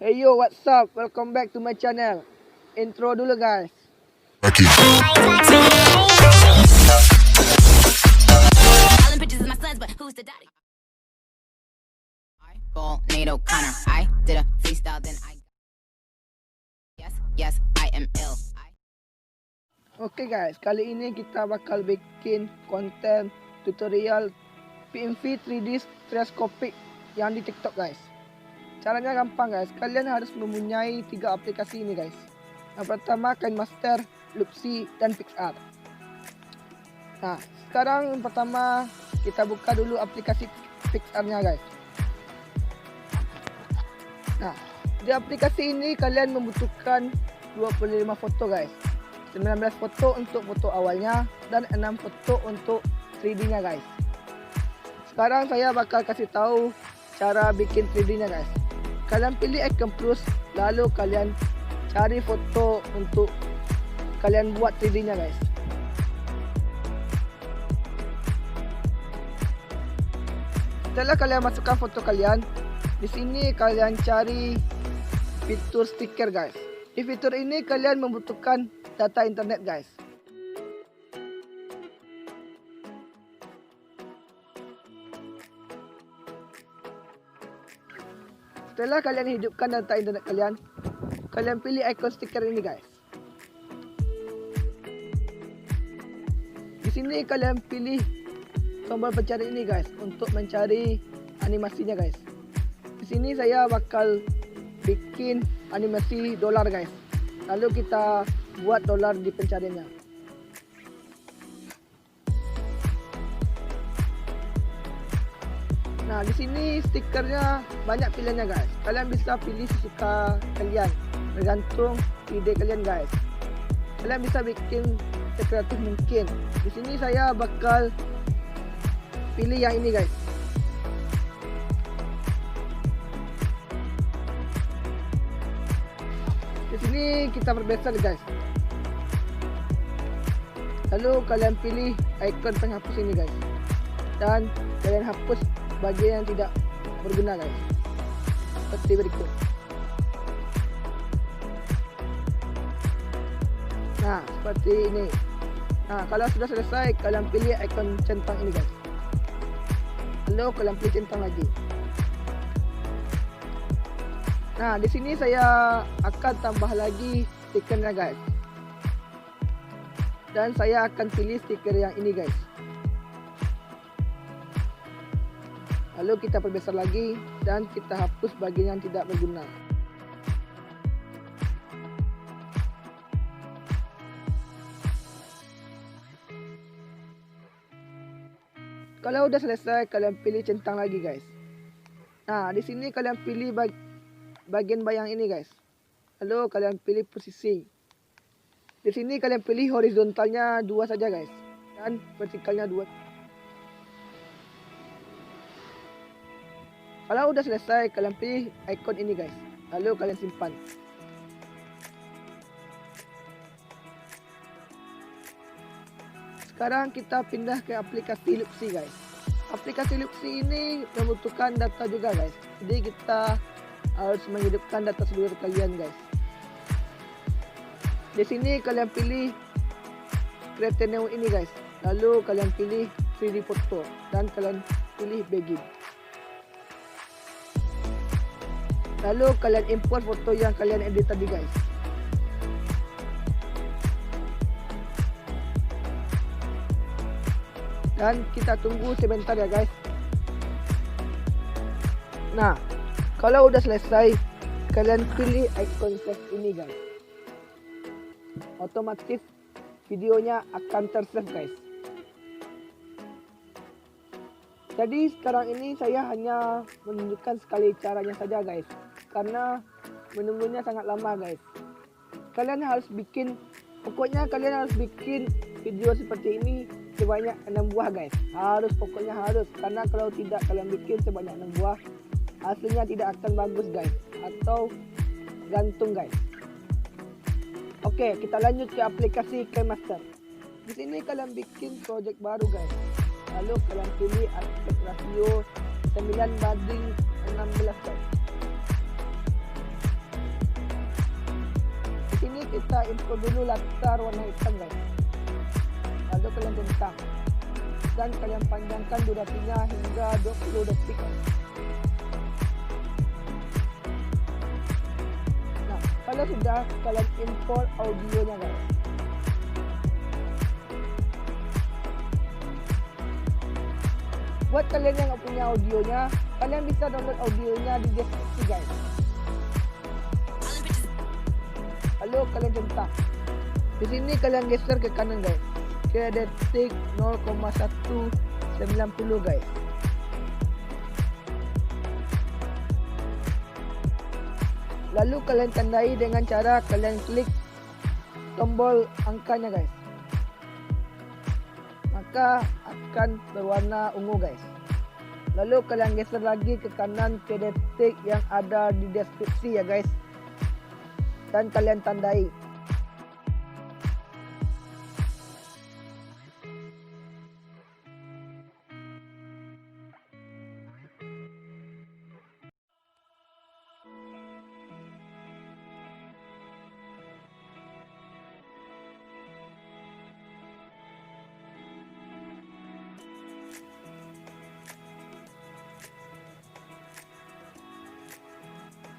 Hey yo, what's up? Welcome back to my channel. Intro dulu guys. Bagi. Oke guys, kali ini kita bakal bikin konten tutorial PMV 3D Stereoscopic yang di TikTok guys. Caranya gampang guys, kalian harus mempunyai 3 aplikasi ini guys. Yang pertama Kinemaster, Loopsy, dan PixArt. Nah, sekarang yang pertama kita buka dulu aplikasi PixArt-nya guys. Nah, di aplikasi ini kalian membutuhkan 25 foto guys. 19 foto untuk foto awalnya dan 6 foto untuk 3D-nya guys. Sekarang saya bakal kasih tahu cara bikin 3D-nya guys. Kalian pilih Akan Plus, lalu kalian cari foto untuk kalian buat 3D-nya guys. Setelah kalian masukkan foto kalian, di sini kalian cari fitur stiker guys. Di fitur ini kalian membutuhkan data internet guys. Setelah kalian hidupkan data internet kalian, kalian pilih ikon stiker ini guys. Di sini kalian pilih tombol pencari ini guys untuk mencari animasinya guys. Di sini saya bakal bikin animasi dolar guys. Lalu kita buat dolar di pencariannya. Nah, di sini stikernya banyak pilihannya guys. Kalian bisa pilih sesuka kalian, tergantung ide kalian guys. Kalian bisa bikin sekreatif mungkin. Di sini saya bakal pilih yang ini guys. Di sini kita perbesar guys. Lalu kalian pilih ikon penghapus ini guys. Dan kalian hapus bagian yang tidak berguna guys. Seperti berikut. Nah, seperti ini. Nah, kalau sudah selesai, kalian pilih ikon centang ini guys. Lalu kalian pilih centang lagi. Nah, di sini saya akan tambah lagi stikernya guys. Dan saya akan pilih stiker yang ini guys. Lalu kita perbesar lagi dan kita hapus bagian yang tidak berguna. Kalau udah selesai, kalian pilih centang lagi guys. Nah, di sini kalian pilih bagian bayang ini guys. Lalu kalian pilih posisi. Di sini kalian pilih horizontalnya 2 saja guys. Dan vertikalnya 2. Kalau udah selesai, kalian pilih ikon ini guys. Lalu kalian simpan. Sekarang kita pindah ke aplikasi Loopsy guys. Aplikasi Loopsy ini membutuhkan data juga guys. Jadi kita harus menghidupkan data seluruh kalian guys. Di sini kalian pilih kriterium ini guys. Lalu kalian pilih 3D foto dan kalian pilih Bagi. Lalu kalian import foto yang kalian edit tadi guys. Dan kita tunggu sebentar ya guys. Nah, kalau udah selesai, kalian pilih ikon save ini guys. Otomatis videonya akan tersave guys. Jadi sekarang ini saya hanya menunjukkan sekali caranya saja guys. Karena menunggunya sangat lama guys. Kalian harus bikin, pokoknya kalian harus bikin video seperti ini sebanyak 6 buah guys. Pokoknya harus. Karena kalau tidak kalian bikin sebanyak 6 buah, hasilnya tidak akan bagus guys. Atau gantung guys. Oke, kita lanjut ke aplikasi Kinemaster. Di sini kalian bikin project baru guys. Lalu kalian pilih aspek rasio 9:16 guys. kita import dulu latar warna hitam guys. Lalu kalian centang dan kalian panjangkan durasinya hingga 20 detik guys. Nah, kalau sudah, kalian import audionya guys. Buat kalian yang nggak punya audionya, kalian bisa download audionya di deskripsi guys. Lalu kalian centang. Di sini kalian geser ke kanan guys, ke detik 0,190 guys. Lalu kalian tandai dengan cara kalian klik tombol angkanya guys. Maka akan berwarna ungu guys. Lalu kalian geser lagi ke kanan ke detik yang ada di deskripsi ya guys. Dan kalian tandai.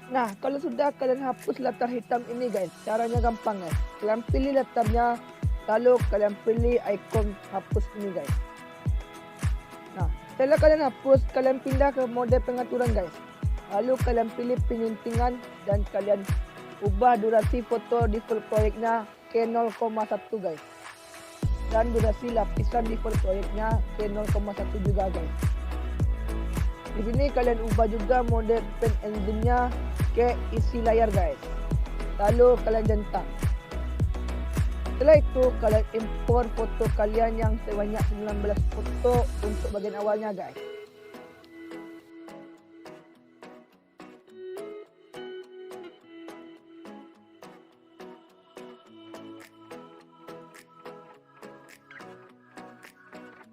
Nah, kalau sudah kalian hapus latar hitam ini guys, caranya gampang guys. Kalian pilih latarnya, lalu kalian pilih ikon hapus ini guys. Nah, setelah kalian hapus, kalian pindah ke mode pengaturan guys. Lalu kalian pilih penyuntingan dan kalian ubah durasi foto default proyeknya ke 0,1 guys. Dan durasi lapisan default proyeknya ke 0,1 juga guys. Di sini kalian ubah juga mode pen engine-nya ke isi layar guys. Lalu kalian centang. Setelah itu kalian import foto kalian yang sebanyak 19 foto untuk bagian awalnya guys.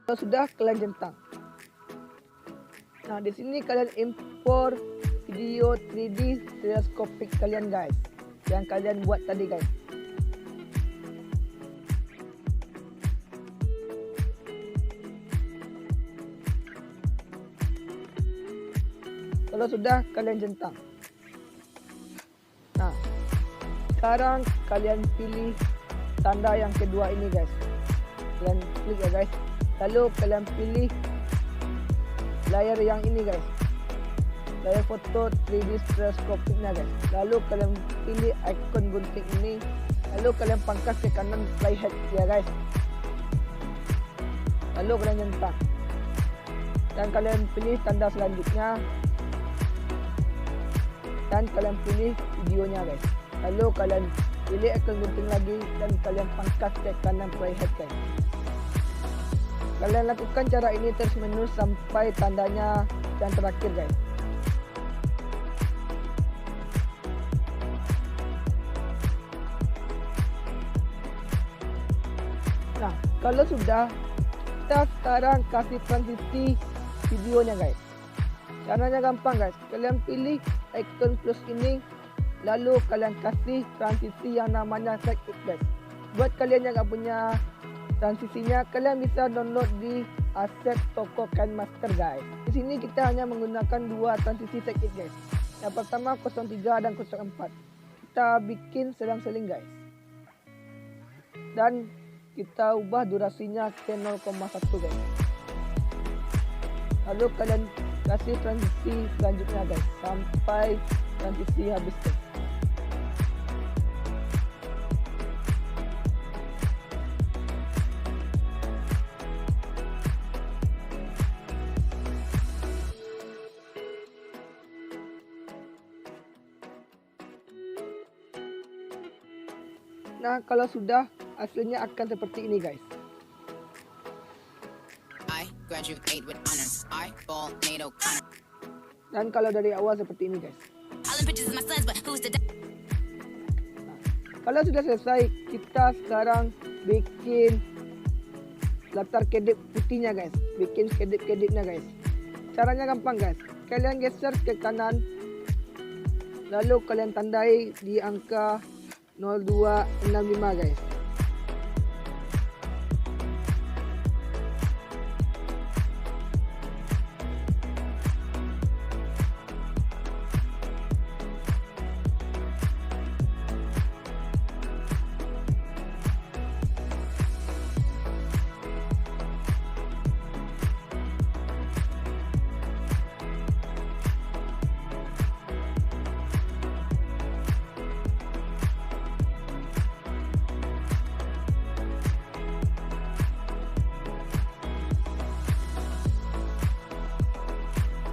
Kalau sudah, kalian centang. Nah, di sini kalian import video 3D Stereoscopic kalian guys, yang kalian buat tadi guys. Kalau sudah, kalian centang. Nah, sekarang kalian pilih tanda yang kedua ini guys. Kalian klik ya guys. Lalu kalian pilih layar yang ini guys, layar foto 3D Stereoscopic-nya guys. Lalu kalian pilih ikon gunting ini, lalu kalian pangkas ke kanan playhead ya guys. Lalu kalian centang dan kalian pilih tanda selanjutnya dan kalian pilih videonya guys. Lalu kalian pilih ikon gunting lagi dan kalian pangkas ke kanan playhead guys. Kalian lakukan cara ini terus menerus sampai tandanya yang terakhir guys. Nah, kalau sudah, kita sekarang kasih transisi videonya guys. Caranya gampang guys. Kalian pilih icon plus ini, lalu kalian kasih transisi yang namanya Trik guys. Buat kalian yang nggak punya transisinya, kalian bisa download di aset toko Kinemaster guys. Di sini kita hanya menggunakan dua transisi Trik guys. Yang pertama 03 dan 04. Kita bikin selang-seling guys. Dan kita ubah durasinya ke 0,1 guys. Lalu kalian kasih transisi selanjutnya guys sampai transisi habis guys. Nah, kalau sudah, hasilnya akan seperti ini guys. Dan kalau dari awal seperti ini guys. Nah, kalau sudah selesai, kita sekarang bikin latar kedip putihnya guys. Bikin kedip-kedipnya guys. Caranya gampang guys. Kalian geser ke kanan, lalu kalian tandai di angka 0265 guys.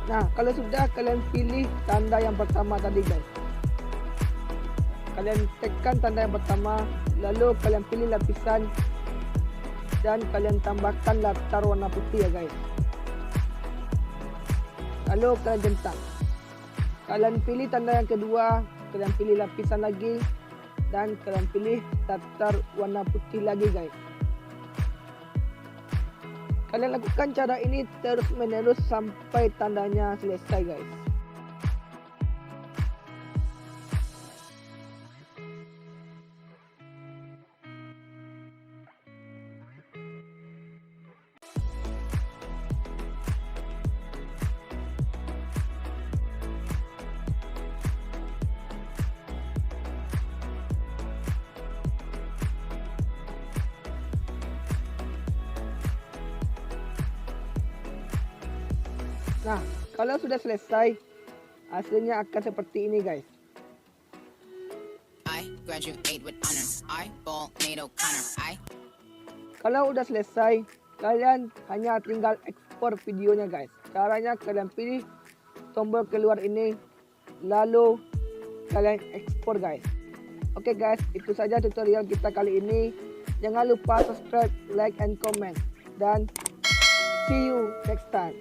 Nah, kalau sudah, kalian pilih tanda yang pertama tadi guys. Kalian tekan tanda yang pertama, lalu kalian pilih lapisan dan kalian tambahkan latar warna putih ya guys. Lalu kalian centang. Kalian pilih tanda yang kedua, kalian pilih lapisan lagi dan kalian pilih latar warna putih lagi guys. Kalian lakukan cara ini terus menerus sampai tandanya selesai guys. Nah, kalau sudah selesai, hasilnya akan seperti ini guys. Kalau udah selesai, kalian hanya tinggal ekspor videonya guys. Caranya kalian pilih tombol keluar ini, lalu kalian ekspor guys. Oke guys, itu saja tutorial kita kali ini. Jangan lupa subscribe, like, and comment. Dan see you next time.